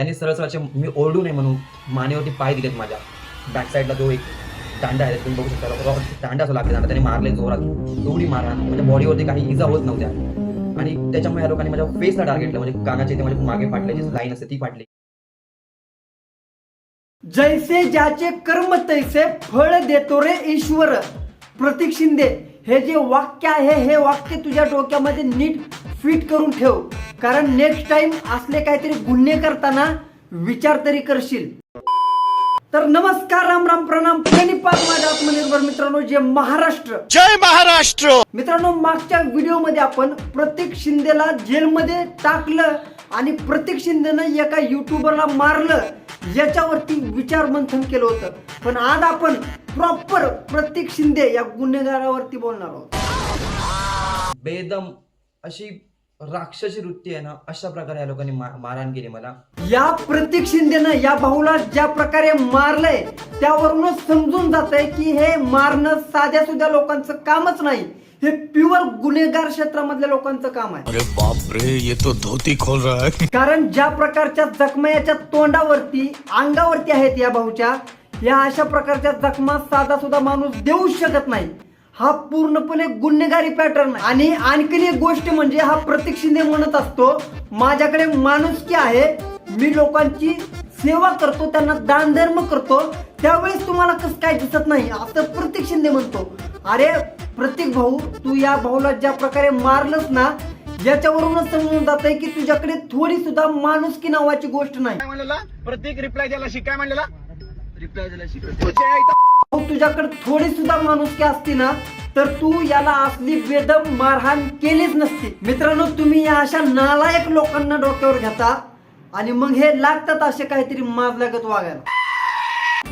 त्यांनी सरळ सरळ असे मी ओरडू नये म्हणून मानेवरती पाय दिलेत माझ्या. बॅक साईडला जो एक दांडा आहे तुम्ही बघू शकता, दांडा असं लागले, दांडा त्याने मारले जोरात, एवढी मारहाण, म्हणजे बॉडीवरती काही इजा होत नव्हत्या. आणि त्याच्यामुळे या लोकांनी माझ्या फेसला टार्गेट केलं, म्हणजे कानाचे ते माझ्या मागे फाटले, जी लाईन असते ती फाटली. जैसे ज्याचे कर्म तैसे फळ देतो रे ईश्वर. प्रतीक शिंदे हे जे वाक्य आहे हे वाक्य तुझ्या डोक्यामध्ये नीट फिट करून ठेव, कारण नेक्स्ट टाइम असले काहीतरी गुन्हे करताना विचार तरी करशील. तर नमस्कार, राम राम, प्रणाम, प्रणिपात माझ्या आत्मनिर्भर मित्रांनो, जे महाराष्ट्र, जय महाराष्ट्र. मित्रांनो, मागच्या व्हिडिओमध्ये आपण प्रतीक शिंदेला जेलमध्ये टाकलं आणि प्रतीक शिंदेनं एका युट्यूबरला मारलं याच्यावरती विचार मंथन केलं होतं. पण आज आपण प्रॉपर प्रतीक शिंदे या गुन्हेगारावरती बोलणार आहोत. बेदम अशी राक्षसी वृत्ती आहे ना, अशा प्रकारे या लोकांनी मारहाण केली मला. या प्रतीक शिंदेनं या भाऊला ज्या प्रकारे मारलंय त्यावरूनच समजून जातंय की हे मारणं साध्या सुद्धा लोकांचं कामच नाही, हे प्युअर गुन्हेगार क्षेत्रामधल्या लोकांचं काम आहे. अरे बाप रे, ये तो धोती खोल रहा है. कारण ज्या प्रकारच्या जखमा याच्या तोंडावरती, अंगावरती आहेत या भाऊच्या, या अशा प्रकारच्या जखमा साधा सुद्धा माणूस देऊ शकत नाही. हा पूर्णपणे गुन्हेगारी पॅटर्न आहे. आणि आणखी एक गोष्ट म्हणजे हा प्रतीक शिंदे म्हणत असतो माझ्याकडे माणुसकी आहे, मी लोकांची सेवा करतो, त्यांना दान धर्म करतो, त्यावेळेस तुम्हाला कसं काय दिसत नाही असं प्रतीक शिंदे म्हणतो. अरे प्रतीक भाऊ, तू या भाऊला ज्या प्रकारे मारलंस ना, याच्यावरूनच समजून जात आहे की तुझ्याकडे थोडी सुद्धा माणुसकी नावाची गोष्ट नाही. प्रतीक रिप्लाय द्यायला शिकाय म्हणलेला, रिप्लाय द्यायला शिकाय. तुझ्याकडे थोडी सुद्धा माणुसकी असती ना तर तू याला असली बेदम मारहाण केलीच नसती. मित्रांनो, तुम्ही या अशा नालायक लोकांना डोक्यावर घेता आणि मग हे लागतात असे काहीतरी माजल्यागत वागायला.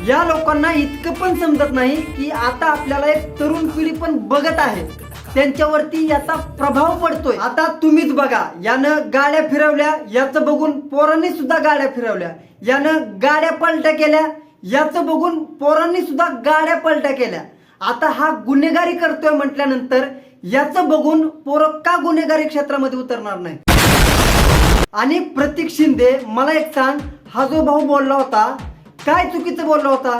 या लोकांना इतकं पण समजत नाही की आता आपल्याला एक तरुण पिढी पण बघत आहे, त्यांच्यावरती याचा प्रभाव पडतोय. आता तुम्हीच बघा, यानं गाड्या फिरवल्या, याचं बघून पोरांनी सुद्धा गाड्या फिरवल्या, यानं गाड्या पलट्या केल्या, याचं बघून पोरांनी सुद्धा गाड्या पलट्या केल्या. आता हा गुन्हेगारी करतोय म्हटल्यानंतर याचं बघून पोरं का गुन्हेगारी क्षेत्रामध्ये उतरणार नाही. आणि प्रतीक शिंदे, मला एक सांग, हा जो भाऊ बोलला होता काय चुकीचं बोलला होता?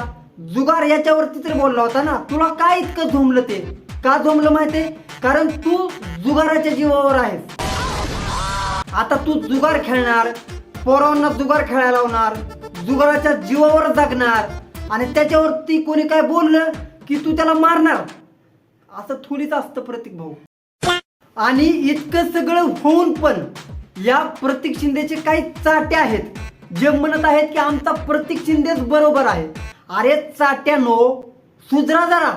जुगार याच्यावरती तर बोलला होता ना. तुला काय इतकं झोंबलं? ते का झोंबलं माहितीये? कारण तू जुगाराच्या जीवावर आहेस. आता तू जुगार खेळणार, पोरांना जुगार खेळायला लावणार, जुगाराच्या जीवावर जगणार आणि त्याच्यावरती कोणी काय बोललं की तू त्याला मारणार, असं थोडीच असतं प्रतीक भाऊ. आणि इतकं सगळं होऊन पण या प्रतीक शिंदेचे काही चाटे आहेत जे म्हणत आहेत की आमचा प्रतीक शिंदेच बरोबर आहे. अरे चाट्यानो, सुधरा जरा.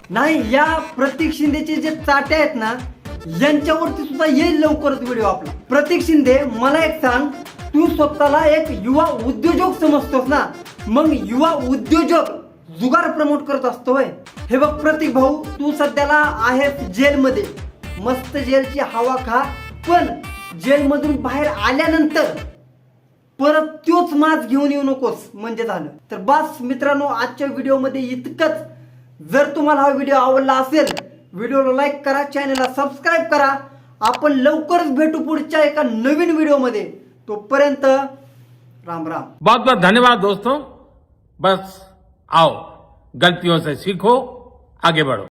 नाही, या प्रतीक शिंदेचे जे चाटे आहेत ना, यांच्यावरती सुद्धा येईल लवकरच व्हिडिओ आपला. प्रतीक शिंदे, मला एक सांग, तू स्वतःला एक युवा उद्योजक समजतोस ना, मग युवा उद्योजक जुगार प्रमोट करत असतोय. हे बघ प्रतीक भाऊ, तू सध्याला आहेस जेलमध्ये, मस्त जेलची हवा खा, पण जेलमधून बाहेर आल्यानंतर परत तोच माज घेऊन येऊ नकोस, म्हणजे झालं. तर बस मित्रांनो, आजच्या व्हिडिओमध्ये इतकंच. जर तुम्हाला हा व्हिडिओ आवडला असेल, व्हिडिओला लाईक करा, चॅनलला सबस्क्राईब करा. आपण लवकरच भेटू पुढच्या एका नवीन व्हिडिओमध्ये. तोपर्यंत राम राम. बहुत बहुत धन्यवाद दोस्तों. बस आओ, गलतियों से सीखो, आगे बढ़ो.